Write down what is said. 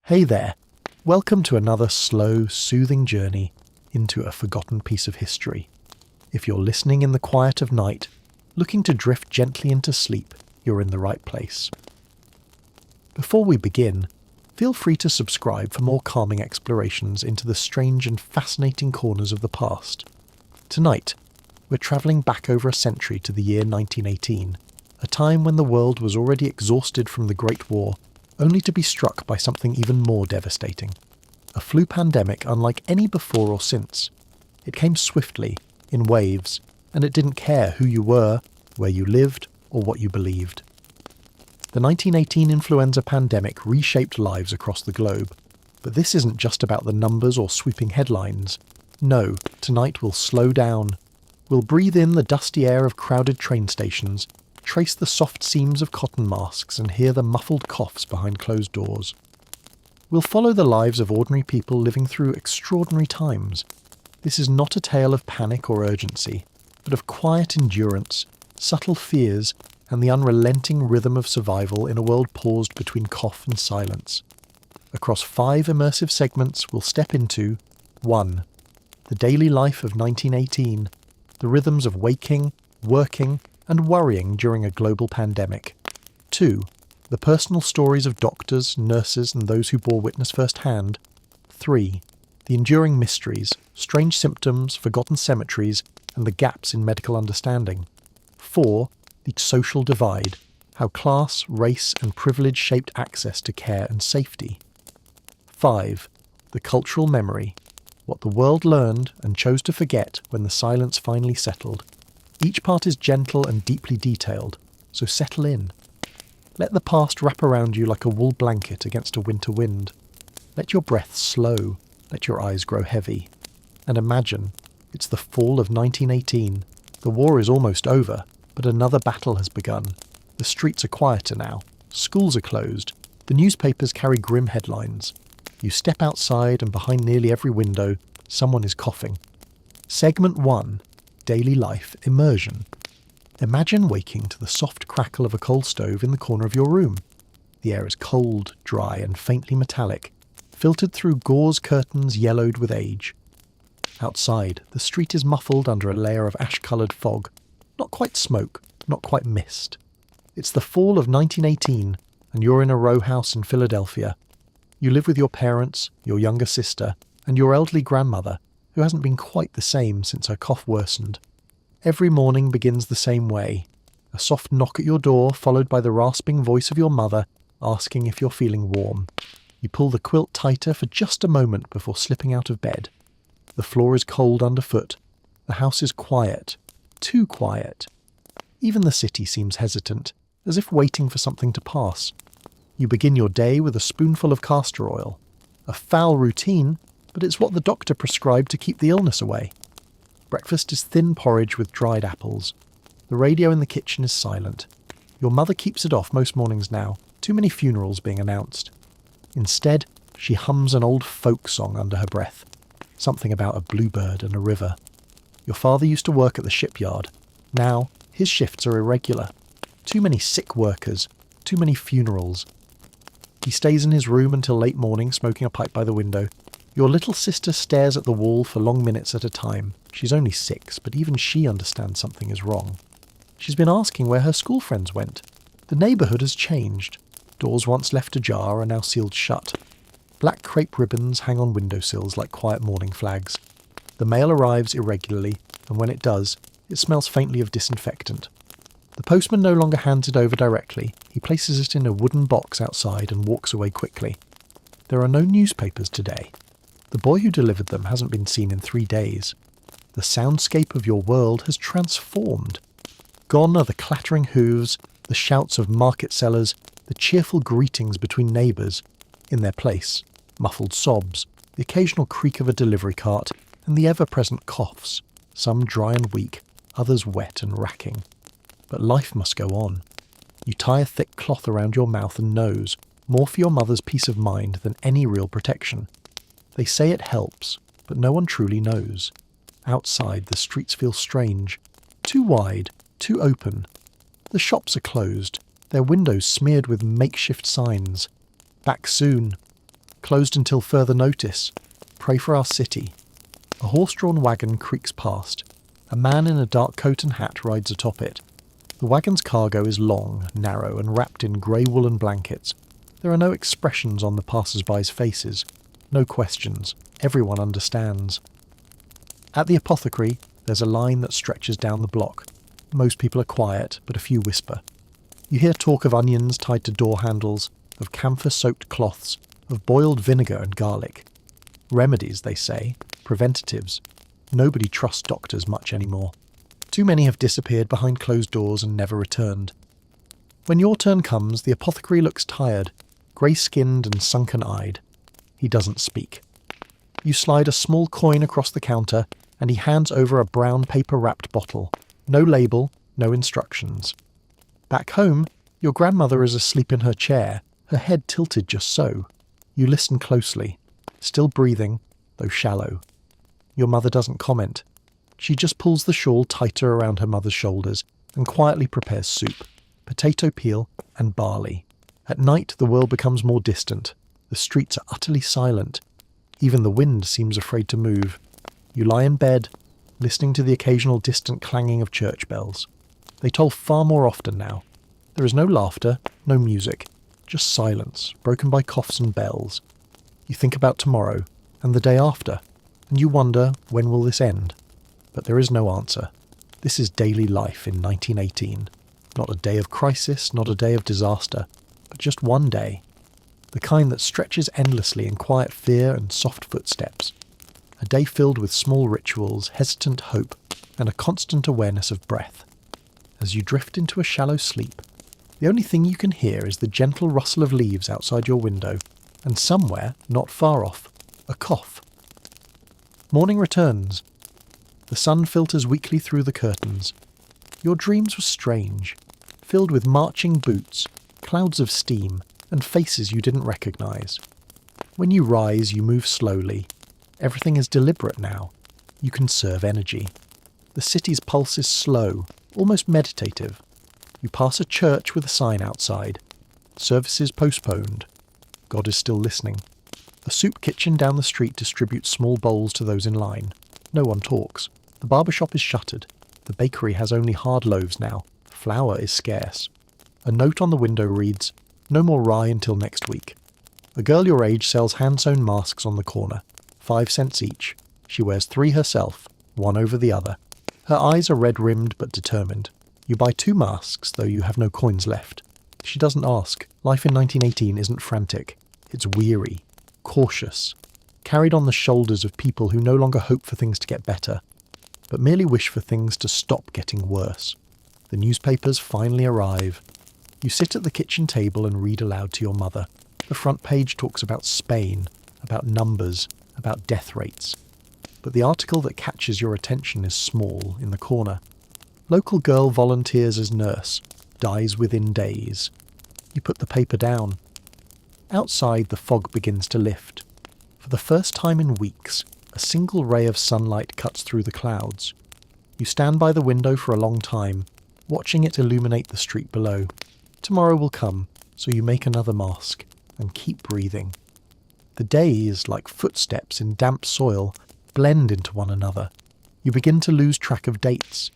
Hey there, welcome to another slow, soothing journey into a forgotten piece of history. If you're listening in the quiet of night, looking to drift gently into sleep, you're in the right place. Before we begin, feel free to subscribe for more calming explorations into the strange and fascinating corners of the past. Tonight, we're travelling back over a century to the year 1918, a time when the world was already exhausted from the Great War, only to be struck by something even more devastating. A flu pandemic unlike any before or since. It came swiftly, in waves, and it didn't care who you were, where you lived, or what you believed. The 1918 influenza pandemic reshaped lives across the globe. But this isn't just about the numbers or sweeping headlines. No, tonight we'll slow down. We'll breathe in the dusty air of crowded train stations, trace the soft seams of cotton masks and hear the muffled coughs behind closed doors. We'll follow the lives of ordinary people living through extraordinary times. This is not a tale of panic or urgency, but of quiet endurance, subtle fears, and the unrelenting rhythm of survival in a world paused between cough and silence. Across 5 immersive segments, we'll step into 1. The daily life of 1918, the rhythms of waking, working, and worrying during a global pandemic. 2. The personal stories of doctors, nurses, and those who bore witness firsthand. 3. The enduring mysteries, strange symptoms, forgotten cemeteries, and the gaps in medical understanding. 4. The social divide, how class, race, and privilege shaped access to care and safety. 5. The cultural memory, what the world learned and chose to forget when the silence finally settled. Each part is gentle and deeply detailed, so settle in. Let the past wrap around you like a wool blanket against a winter wind. Let your breath slow, let your eyes grow heavy. And imagine, it's the fall of 1918. The war is almost over, but another battle has begun. The streets are quieter now. Schools are closed. The newspapers carry grim headlines. You step outside and behind nearly every window, someone is coughing. Segment 1. Daily life immersion. Imagine waking to the soft crackle of a coal stove in the corner of your room. The air is cold, dry, and faintly metallic, filtered through gauze curtains yellowed with age. Outside, the street is muffled under a layer of ash-coloured fog. Not quite smoke, not quite mist. It's the fall of 1918, and you're in a row house in Philadelphia. You live with your parents, your younger sister, and your elderly grandmother, who hasn't been quite the same since her cough worsened. Every morning begins the same way. A soft knock at your door, followed by the rasping voice of your mother, asking if you're feeling warm. You pull the quilt tighter for just a moment before slipping out of bed. The floor is cold underfoot. The house is quiet. Too quiet. Even the city seems hesitant, as if waiting for something to pass. You begin your day with a spoonful of castor oil. A foul routine, but it's what the doctor prescribed to keep the illness away. Breakfast is thin porridge with dried apples. The radio in the kitchen is silent. Your mother keeps it off most mornings now, too many funerals being announced. Instead, she hums an old folk song under her breath, something about a bluebird and a river. Your father used to work at the shipyard. Now, his shifts are irregular. Too many sick workers, too many funerals. He stays in his room until late morning, smoking a pipe by the window. Your little sister stares at the wall for long minutes at a time. She's only 6, but even she understands something is wrong. She's been asking where her school friends went. The neighbourhood has changed. Doors once left ajar are now sealed shut. Black crepe ribbons hang on windowsills like quiet morning flags. The mail arrives irregularly, and when it does, it smells faintly of disinfectant. The postman no longer hands it over directly. He places it in a wooden box outside and walks away quickly. There are no newspapers today. The boy who delivered them hasn't been seen in 3 days. The soundscape of your world has transformed. Gone are the clattering hooves, the shouts of market sellers, the cheerful greetings between neighbours. In their place, muffled sobs, the occasional creak of a delivery cart, and the ever-present coughs, some dry and weak, others wet and racking. But life must go on. You tie a thick cloth around your mouth and nose, more for your mother's peace of mind than any real protection. They say it helps, but no one truly knows. Outside, the streets feel strange. Too wide, too open. The shops are closed, their windows smeared with makeshift signs. Back soon. Closed until further notice. Pray for our city. A horse-drawn wagon creaks past. A man in a dark coat and hat rides atop it. The wagon's cargo is long, narrow, and wrapped in grey woolen blankets. There are no expressions on the passers-by's faces. No questions. Everyone understands. At the apothecary, there's a line that stretches down the block. Most people are quiet, but a few whisper. You hear talk of onions tied to door handles, of camphor-soaked cloths, of boiled vinegar and garlic. Remedies, they say. Preventatives. Nobody trusts doctors much anymore. Too many have disappeared behind closed doors and never returned. When your turn comes, the apothecary looks tired, grey-skinned and sunken-eyed. He doesn't speak. You slide a small coin across the counter, and he hands over a brown paper-wrapped bottle. No label, no instructions. Back home, your grandmother is asleep in her chair, her head tilted just so. You listen closely, still breathing, though shallow. Your mother doesn't comment. She just pulls the shawl tighter around her mother's shoulders and quietly prepares soup, potato peel and barley. At night, the world becomes more distant. The streets are utterly silent. Even the wind seems afraid to move. You lie in bed, listening to the occasional distant clanging of church bells. They toll far more often now. There is no laughter, no music, just silence, broken by coughs and bells. You think about tomorrow, and the day after, and you wonder, when will this end? But there is no answer. This is daily life in 1918. Not a day of crisis, not a day of disaster, but just one day. The kind that stretches endlessly in quiet fear and soft footsteps. A day filled with small rituals, hesitant hope, and a constant awareness of breath. As you drift into a shallow sleep, the only thing you can hear is the gentle rustle of leaves outside your window, and somewhere, not far off, a cough. Morning returns. The sun filters weakly through the curtains. Your dreams were strange, filled with marching boots, clouds of steam, and faces you didn't recognise. When you rise, you move slowly. Everything is deliberate now. You conserve energy. The city's pulse is slow, almost meditative. You pass a church with a sign outside. Services postponed. God is still listening. A soup kitchen down the street distributes small bowls to those in line. No one talks. The barber shop is shuttered. The bakery has only hard loaves now. Flour is scarce. A note on the window reads, "No more rye until next week." A girl your age sells hand-sewn masks on the corner. 5 cents each. She wears 3 herself, one over the other. Her eyes are red-rimmed but determined. You buy 2 masks, though you have no coins left. She doesn't ask. Life in 1918 isn't frantic. It's weary, cautious, carried on the shoulders of people who no longer hope for things to get better, but merely wish for things to stop getting worse. The newspapers finally arrive. You sit at the kitchen table and read aloud to your mother. The front page talks about Spain, about numbers, about death rates. But the article that catches your attention is small, in the corner. Local girl volunteers as nurse, dies within days. You put the paper down. Outside, the fog begins to lift. For the first time in weeks, a single ray of sunlight cuts through the clouds. You stand by the window for a long time, watching it illuminate the street below. Tomorrow will come, so you make another mask, and keep breathing. The days, like footsteps in damp soil, blend into one another. You begin to lose track of dates.